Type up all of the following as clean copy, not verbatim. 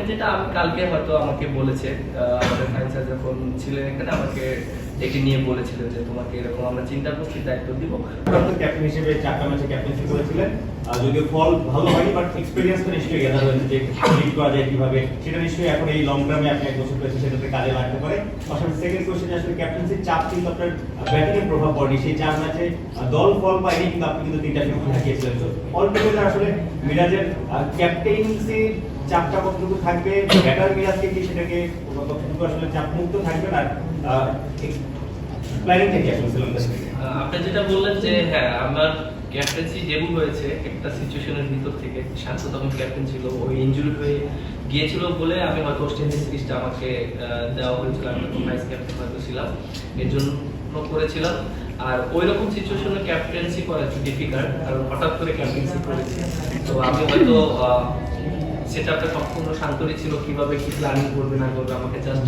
যেটা আমি কালকে হয়তো আমাকে বলেছে, আমাদের ফাইন্যান্সার যখন ছিলেন এখানে আমাকে এটি নিয়ে বলেছিলেন যে তোমাকে এরকম আমরা চিন্তা করছি, দায়িত্ব দিব। ক্যাপ্টেন হিসেবে 4টা ম্যাচে ক্যাপ্টেন্সি করেছিলেন, যদিও ফল ভালো হয়নি, বাট এক্সপেরিয়েন্স তো নিশ্চয়ই গেদার হয়েছে যে লিড করা যায় কিভাবে, সেটা নিশ্চয়ই এখন এই লং টার্মে আপনি 1 বছর পেয়েছেন সেটাতে কাজে লাগতে পারে। পাশাপাশি সেকেন্ড কোশ্চেন, আসলে ক্যাপ্টেন্সির চাপ কিন্তু আপনার ব্যাটিং এর প্রভাব পড়েনি, সেই 4 ম্যাচে দল ফল পায়নি, কিন্তু আপনি কিন্তু 3টা ফিফটি হারিয়েছিলেন। তো অল টুগেদার আসলে মিরাজের ক্যাপ্টেন্সির চাপটা কতটুকু থাকবে, ব্যাটার মিরাজকে কি সেটাকে কতটুকু আসলে চাপ মুক্ত থাকবে, আর প্ল্যানিং থেকে আসলে শ্রীলঙ্কা আপনি যেটা বললেন যে হ্যাঁ আমার ক্যাপ্টেন্সি ডেবিউ হয়েছে একটা সিচুয়েশনের ভিতর থেকে, শান্ত তখন ক্যাপ্টেন ছিল, ওই ইনজুরি হয়ে গিয়েছিল বলে আমি হয়তো অস্ট্রেলিয়ান সিরিজটা আমাকে দেওয়া হয়েছিল, আমি তখন ভাইস ক্যাপ্টেন হয়তো ছিলাম, এর জন্য করেছিলাম। আর ওই রকম সিচুয়েশনে ক্যাপ্টেন্সি করা একটু ডিফিকাল্ট, কারণ হঠাৎ করে ক্যাপ্টেন্সি করেছি, তো আমি হয়তো সেটআপটা সম্পূর্ণ শান্তরই ছিল, কিভাবে কি প্ল্যানিং করবে না করবে আমাকে জাস্ট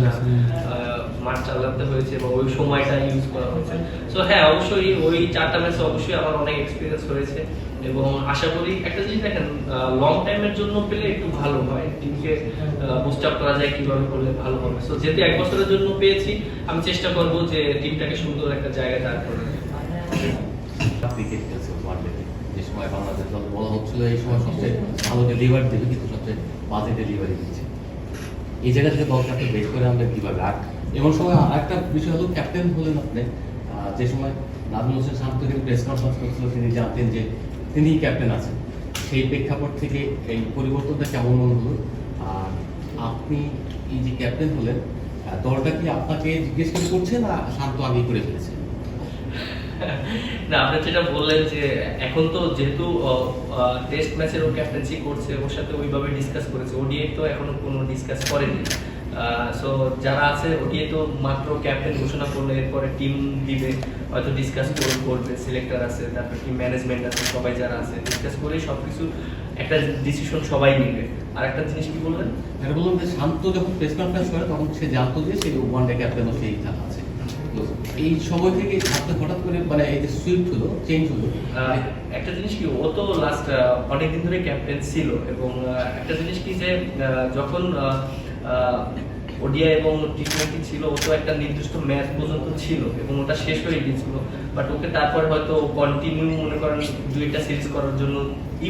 মাঠ চালাতে হয়েছে বা ওই সময়টা ইউজ করা হয়েছে। সো হ্যাঁ অবশ্যই ওই 4টা ম্যাচে অবশ্যই আমার অনেক এক্সপিরিয়েন্স হয়েছে, এবং আশা করি একটা জিনিস দেখেন লং টাইমের জন্য পেলে একটু ভালো হয়, টিমকে বুস্ট আপ করা যায় কিভাবে করলে ভালো হবে। সো যেহেতু 1 বছরের জন্য পেয়েছি, আমি চেষ্টা করব যে টিমটাকে সুন্দর একটা জায়গায় দাঁড় করে ক্রিকেট খেলছে ওয়ানডেতে, যে সময় বাংলাদেশ দল বলা হচ্ছিল এই সময় সবচেয়ে ভালো ডেলিভারি দেবে, কিন্তু সবচেয়ে বাজে ডেলিভারি দিচ্ছে। এই জায়গা থেকে দলকে আপনি বের করে আনবেন কিভাবে? আর এমন সময় আরেকটা বিষয় হলো, ক্যাপ্টেন হলেন আপনি, যে সময় নাজমুল হোসেন শান্ত কিন্তু প্রেস কনফারেন্স করছিল, তিনি জানতেন যে তিনিই ক্যাপ্টেন আছেন, সেই প্রেক্ষাপট থেকে এই পরিবর্তনটা কেমন মনে হলো? আর আপনি এই যে ক্যাপ্টেন হলেন, দলটা কি আপনাকে জিজ্ঞেস করে করছে না শান্ত আগে করে ফেলেছে? না, আপনি যেটা বললেন যে এখন তো যেহেতু টেস্ট ম্যাচের ও ক্যাপ্টেন্সি করছে, ওর সাথে ওইভাবে ডিসকাস করেছে, ওডিআই তো এখনো কোনো ডিসকাস করেনি। সো যারা আছে ওডিআই তো মাত্র ক্যাপ্টেন ঘোষণা করলে এরপরে টিম দিবে, হয়তো ডিসকাস করবে, সিলেক্টর আছে, তারপর টিম ম্যানেজমেন্ট আছে, সবাই যারা আছে ডিসকাস করেই সবকিছু একটা ডিসিশন সবাই নিবে। আর একটা জিনিস কি বললেন, এটা বললাম যে শান্ত যখন প্রেস কনফারেন্স করে তখন সে জানতো যে সেই ওয়ানডে ক্যাপ্টেন সেই আছে, এই সময় থেকে হঠাৎ করে মানে এই যে সুইফট হলো, চেঞ্জ হলো। একটা জিনিস কি, ও তো লাস্ট অনেকদিন ধরে ক্যাপ্টেন ছিল, এবং একটা জিনিস কি যে যখন ওডিআই এবং টি20 ছিল, ও তো একটা নির্দিষ্ট ম্যাচ পর্যন্ত ছিল এবং ওটা শেষ হয়ে গিয়েছিল, বাট ওকে তারপর হয়তো কন্টিনিউ মনে করেন 2টা সিরিজ করার জন্য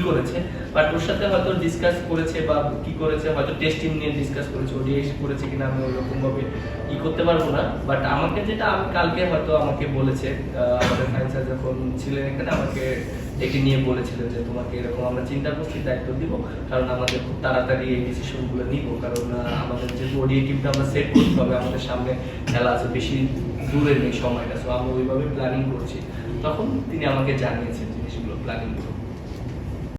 করেছে, বাট ওর সাথে হয়তো ডিসকাস করেছে বা কি করেছে, হয়তো টেস্ট টিম নিয়ে ডিসকাস করেছে, ওডিআই করেছে কিনা আমি ওরকম ভাবে করতে পারবো না। বাট আমাকে যেটা আমি কালকে হয়তো আমাকে বলেছে, আমাদের ফাইন্যান্সার যখন ছিলেন এখানে আমাকে এটি নিয়ে বলেছিলেন যে তোমাকে এরকম আমরা চিন্তা করছি, দায়িত্ব দিব, কারণ আমাদের খুব তাড়াতাড়ি এই ডিসিশনগুলো নিব, কারণ আমাদের যেহেতু ওডিআই টিমটা আমরা সেট করতে হবে, আমাদের সামনে খেলা আছে, বেশি দূরের নেই সময়টা, সো আমরা ওইভাবে প্ল্যানিং করছি। তখন তিনি আমাকে জানিয়েছেন জিনিসগুলো প্ল্যানিং করবো।